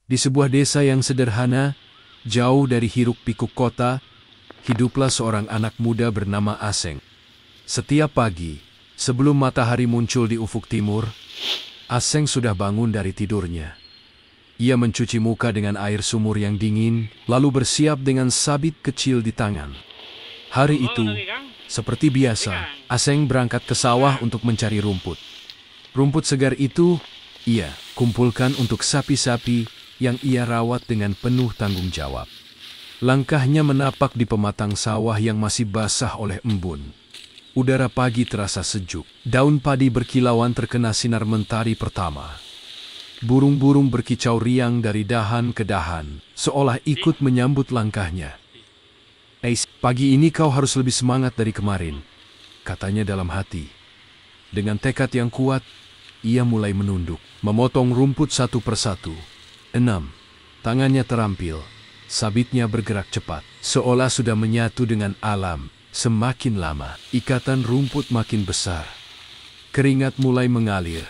Di sebuah desa yang sederhana, jauh dari hiruk-pikuk kota, hiduplah seorang anak muda bernama Aseng. Setiap pagi, sebelum matahari muncul di ufuk timur, Aseng sudah bangun dari tidurnya. Ia mencuci muka dengan air sumur yang dingin, lalu bersiap dengan sabit kecil di tangan. Hari itu, seperti biasa, Aseng berangkat ke sawah untuk mencari rumput. Rumput segar itu, ia kumpulkan untuk sapi-sapi yang ia rawat dengan penuh tanggung jawab. Langkahnya menapak di pematang sawah yang masih basah oleh embun. Udara pagi terasa sejuk, daun padi berkilauan terkena sinar mentari pertama. Burung-burung berkicau riang dari dahan ke dahan, seolah ikut menyambut langkahnya. Pagi ini kau harus lebih semangat dari kemarin, katanya dalam hati. Dengan tekad yang kuat, ia mulai menunduk, memotong rumput satu persatu. 6. Tangannya terampil, sabitnya bergerak cepat, seolah sudah menyatu dengan alam. Semakin lama, ikatan rumput makin besar. Keringat mulai mengalir,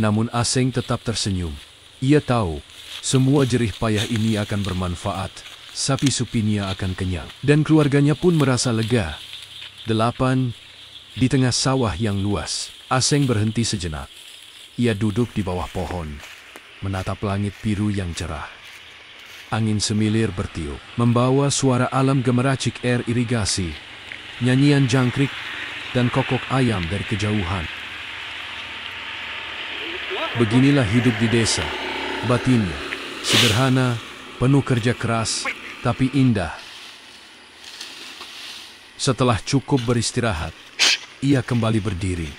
namun Aseng tetap tersenyum. Ia tahu, semua jerih payah ini akan bermanfaat. Sapi-sapinya akan kenyang, dan keluarganya pun merasa lega. 8. Di tengah sawah yang luas, Aseng berhenti sejenak. Ia duduk di bawah pohon, menatap langit biru yang cerah. Angin semilir bertiup, membawa suara alam gemericik air irigasi, nyanyian jangkrik, dan kokok ayam dari kejauhan. Beginilah hidup di desa, batinnya sederhana, penuh kerja keras, tapi indah. Setelah cukup beristirahat, ia kembali berdiri.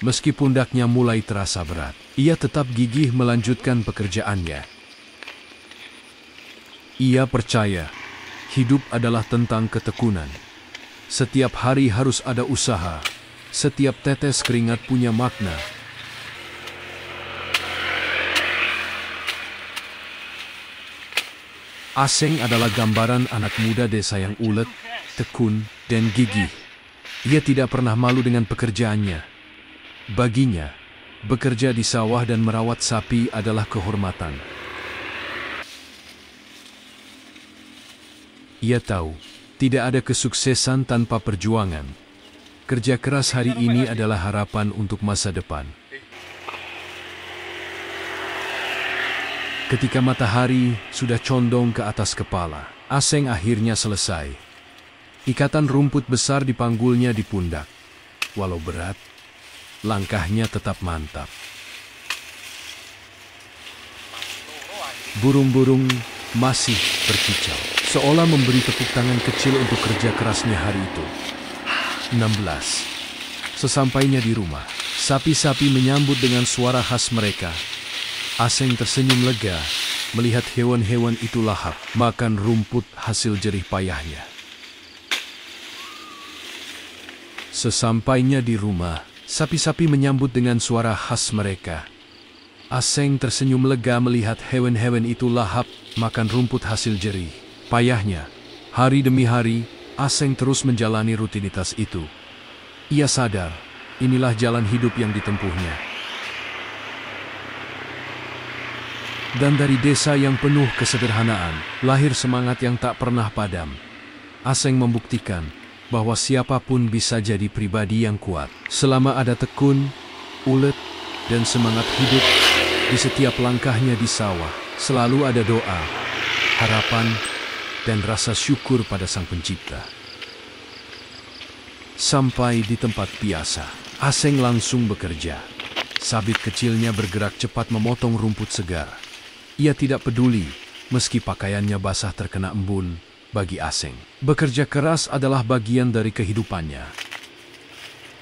Meski pundaknya mulai terasa berat, ia tetap gigih melanjutkan pekerjaannya. Ia percaya, hidup adalah tentang ketekunan. Setiap hari harus ada usaha, setiap tetes keringat punya makna. Aseng adalah gambaran anak muda desa yang ulet, tekun, dan gigih. Ia tidak pernah malu dengan pekerjaannya. Baginya, bekerja di sawah dan merawat sapi adalah kehormatan. Ia tahu, tidak ada kesuksesan tanpa perjuangan. Kerja keras hari ini adalah harapan untuk masa depan. Ketika matahari sudah condong ke atas kepala, Aseng akhirnya selesai. Ikatan rumput besar dipanggulnya di pundak. Walau berat, langkahnya tetap mantap. Burung-burung masih berkicau, seolah memberi tepuk tangan kecil untuk kerja kerasnya hari itu. 16. Sesampainya di rumah, sapi-sapi menyambut dengan suara khas mereka. Aseng tersenyum lega melihat hewan-hewan itu lahap makan rumput hasil jerih payahnya. Sesampainya di rumah, sapi-sapi menyambut dengan suara khas mereka. Aseng tersenyum lega melihat hewan-hewan itu lahap makan rumput hasil jerih payahnya. Hari demi hari, Aseng terus menjalani rutinitas itu. Ia sadar, inilah jalan hidup yang ditempuhnya. Dan dari desa yang penuh kesederhanaan, lahir semangat yang tak pernah padam. Aseng membuktikan bahwa siapapun bisa jadi pribadi yang kuat, selama ada tekun, ulet, dan semangat hidup. Di setiap langkahnya di sawah, selalu ada doa, harapan, dan rasa syukur pada Sang Pencipta. Sampai di tempat biasa, Aseng langsung bekerja. Sabit kecilnya bergerak cepat memotong rumput segar. Ia tidak peduli, meski pakaiannya basah terkena embun. Bagi Aseng, bekerja keras adalah bagian dari kehidupannya.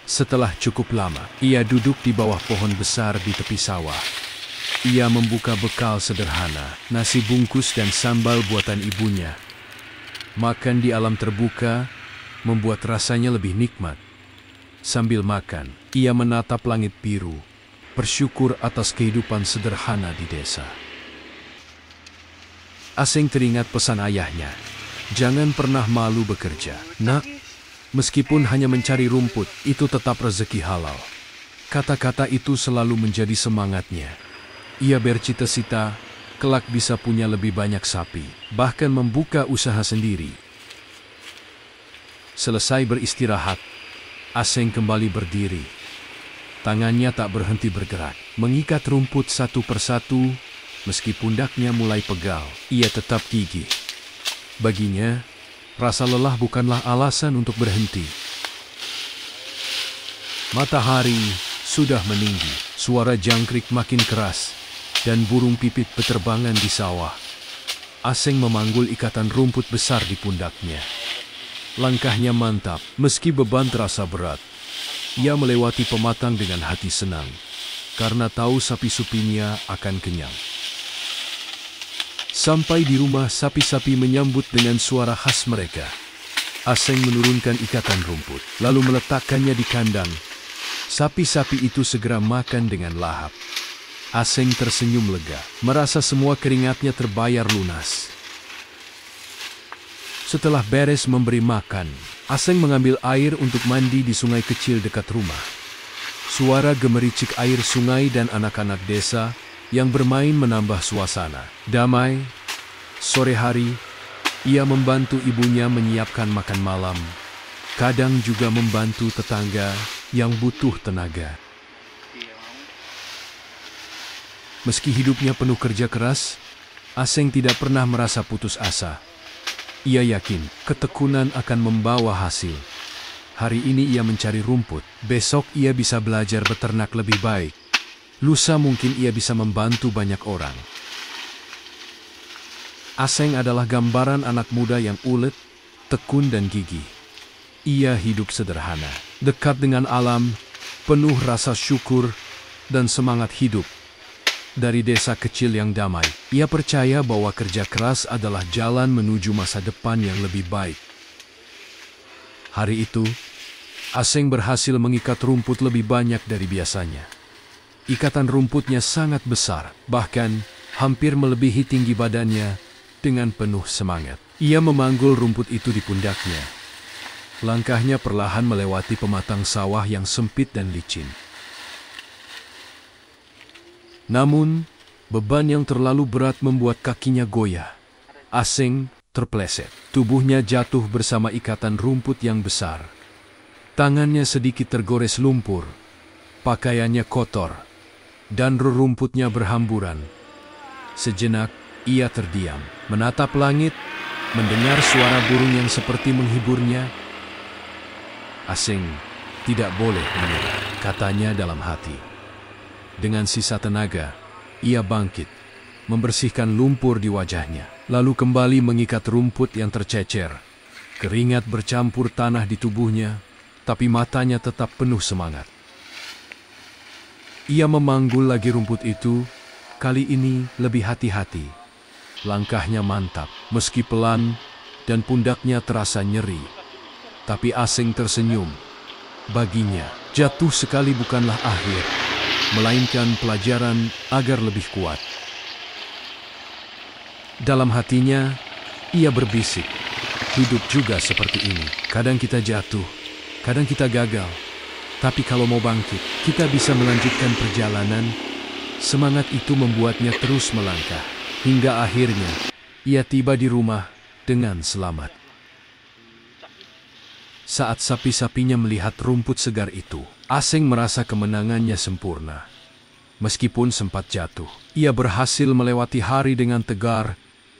Setelah cukup lama, ia duduk di bawah pohon besar di tepi sawah. Ia membuka bekal sederhana, nasi bungkus dan sambal buatan ibunya. Makan di alam terbuka membuat rasanya lebih nikmat. Sambil makan, ia menatap langit biru, bersyukur atas kehidupan sederhana di desa. Aseng teringat pesan ayahnya, jangan pernah malu bekerja. Nak, meskipun hanya mencari rumput, itu tetap rezeki halal. Kata-kata itu selalu menjadi semangatnya. Ia bercita-cita kelak bisa punya lebih banyak sapi, bahkan membuka usaha sendiri. Selesai beristirahat, Aseng kembali berdiri. Tangannya tak berhenti bergerak, mengikat rumput satu persatu. Meski pundaknya mulai pegal, ia tetap gigih. Baginya, rasa lelah bukanlah alasan untuk berhenti. Matahari sudah meninggi, suara jangkrik makin keras, dan burung pipit beterbangan di sawah. Aseng memanggul ikatan rumput besar di pundaknya. Langkahnya mantap, meski beban terasa berat. Ia melewati pematang dengan hati senang, karena tahu sapi-sapinya akan kenyang. Sampai di rumah, sapi-sapi menyambut dengan suara khas mereka. Aseng menurunkan ikatan rumput, lalu meletakkannya di kandang. Sapi-sapi itu segera makan dengan lahap. Aseng tersenyum lega, merasa semua keringatnya terbayar lunas. Setelah beres memberi makan, Aseng mengambil air untuk mandi di sungai kecil dekat rumah. Suara gemericik air sungai dan anak-anak desa yang bermain menambah suasana damai. Sore hari, ia membantu ibunya menyiapkan makan malam. Kadang juga membantu tetangga yang butuh tenaga. Meski hidupnya penuh kerja keras, Aseng tidak pernah merasa putus asa. Ia yakin ketekunan akan membawa hasil. Hari ini ia mencari rumput, besok ia bisa belajar beternak lebih baik. Lusa mungkin ia bisa membantu banyak orang. Aseng adalah gambaran anak muda yang ulet, tekun dan gigih. Ia hidup sederhana, dekat dengan alam, penuh rasa syukur dan semangat hidup. Dari desa kecil yang damai, ia percaya bahwa kerja keras adalah jalan menuju masa depan yang lebih baik. Hari itu, Aseng berhasil mengikat rumput lebih banyak dari biasanya. Ikatan rumputnya sangat besar, bahkan hampir melebihi tinggi badannya. Dengan penuh semangat, ia memanggul rumput itu di pundaknya. Langkahnya perlahan melewati pematang sawah yang sempit dan licin. Namun, beban yang terlalu berat membuat kakinya goyah. Aseng terpleset, tubuhnya jatuh bersama ikatan rumput yang besar. Tangannya sedikit tergores lumpur, pakaiannya kotor, dan rumputnya berhamburan. Sejenak, ia terdiam, menatap langit, mendengar suara burung yang seperti menghiburnya. Aseng tidak boleh menyerah, katanya dalam hati. Dengan sisa tenaga, ia bangkit, membersihkan lumpur di wajahnya, lalu kembali mengikat rumput yang tercecer. Keringat bercampur tanah di tubuhnya, tapi matanya tetap penuh semangat. Ia memanggul lagi rumput itu, kali ini lebih hati-hati. Langkahnya mantap, meski pelan, dan pundaknya terasa nyeri. Tapi Aseng tersenyum. Baginya, jatuh sekali bukanlah akhir, melainkan pelajaran agar lebih kuat. Dalam hatinya, ia berbisik, hidup juga seperti ini. Kadang kita jatuh, kadang kita gagal. Tapi kalau mau bangkit, kita bisa melanjutkan perjalanan. Semangat itu membuatnya terus melangkah. Hingga akhirnya, ia tiba di rumah dengan selamat. Saat sapi-sapinya melihat rumput segar itu, Aseng merasa kemenangannya sempurna. Meskipun sempat jatuh, ia berhasil melewati hari dengan tegar,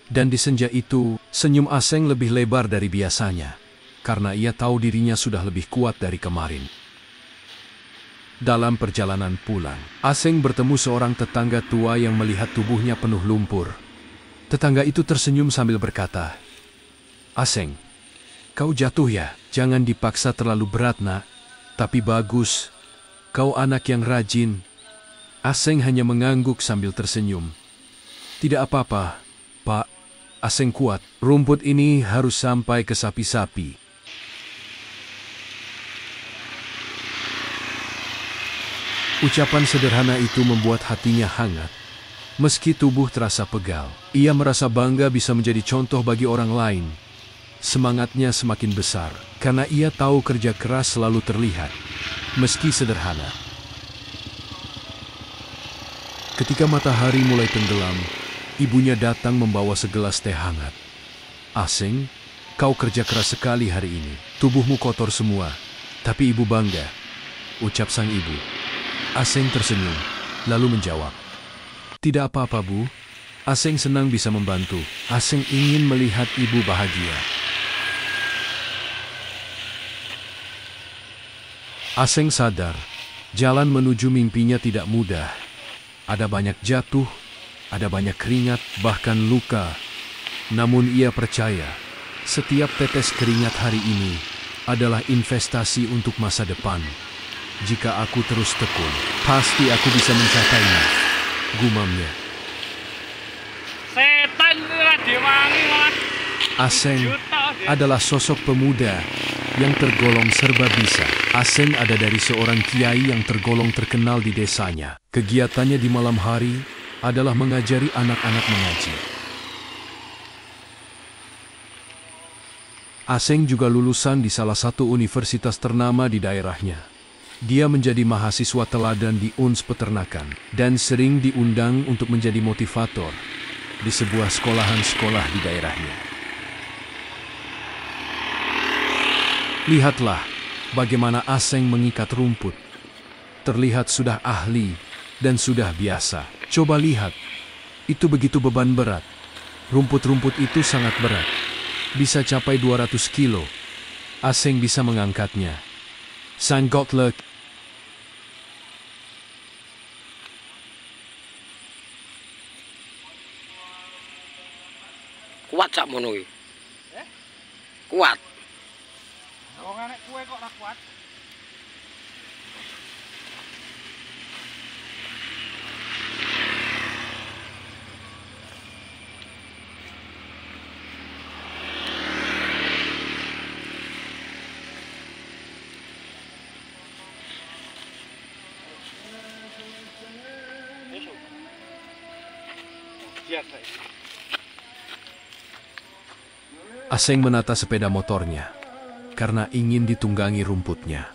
dan di senja itu, senyum Aseng lebih lebar dari biasanya, karena ia tahu dirinya sudah lebih kuat dari kemarin. Dalam perjalanan pulang, Aseng bertemu seorang tetangga tua yang melihat tubuhnya penuh lumpur. Tetangga itu tersenyum sambil berkata, "Aseng, kau jatuh ya? Jangan dipaksa terlalu berat, nak. Tapi bagus, kau anak yang rajin." Aseng hanya mengangguk sambil tersenyum. "Tidak apa-apa, Pak. Aseng kuat. Rumput ini harus sampai ke sapi-sapi." Ucapan sederhana itu membuat hatinya hangat. Meski tubuh terasa pegal, ia merasa bangga bisa menjadi contoh bagi orang lain. Semangatnya semakin besar, karena ia tahu kerja keras selalu terlihat, meski sederhana. Ketika matahari mulai tenggelam, ibunya datang membawa segelas teh hangat. "Aseng, kau kerja keras sekali hari ini. Tubuhmu kotor semua, tapi ibu bangga," ucap sang ibu. Aseng tersenyum, lalu menjawab, "Tidak apa-apa, Bu. Aseng senang bisa membantu. Aseng ingin melihat ibu bahagia." Aseng sadar, jalan menuju mimpinya tidak mudah. Ada banyak jatuh, ada banyak keringat, bahkan luka. Namun ia percaya, setiap tetes keringat hari ini adalah investasi untuk masa depan. "Jika aku terus tekun, pasti aku bisa mencapainya," gumamnya. Setan Radewangi malah. Aseng adalah sosok pemuda yang tergolong serba bisa. Aseng ada dari seorang kiai yang tergolong terkenal di desanya. Kegiatannya di malam hari adalah mengajari anak-anak mengaji. Aseng juga lulusan di salah satu universitas ternama di daerahnya. Dia menjadi mahasiswa teladan di UNS Peternakan dan sering diundang untuk menjadi motivator di sebuah sekolahan-sekolah di daerahnya. Lihatlah bagaimana Aseng mengikat rumput. Terlihat sudah ahli dan sudah biasa. Coba lihat, itu begitu beban berat. Rumput-rumput itu sangat berat. Bisa capai 200 kilo. Aseng bisa mengangkatnya. Sang Gotlek. Kuat sak mono iki. Kuat. Wong anek kue kok ora kuat. Aseng menata sepeda motornya karena ingin ditunggangi rumputnya.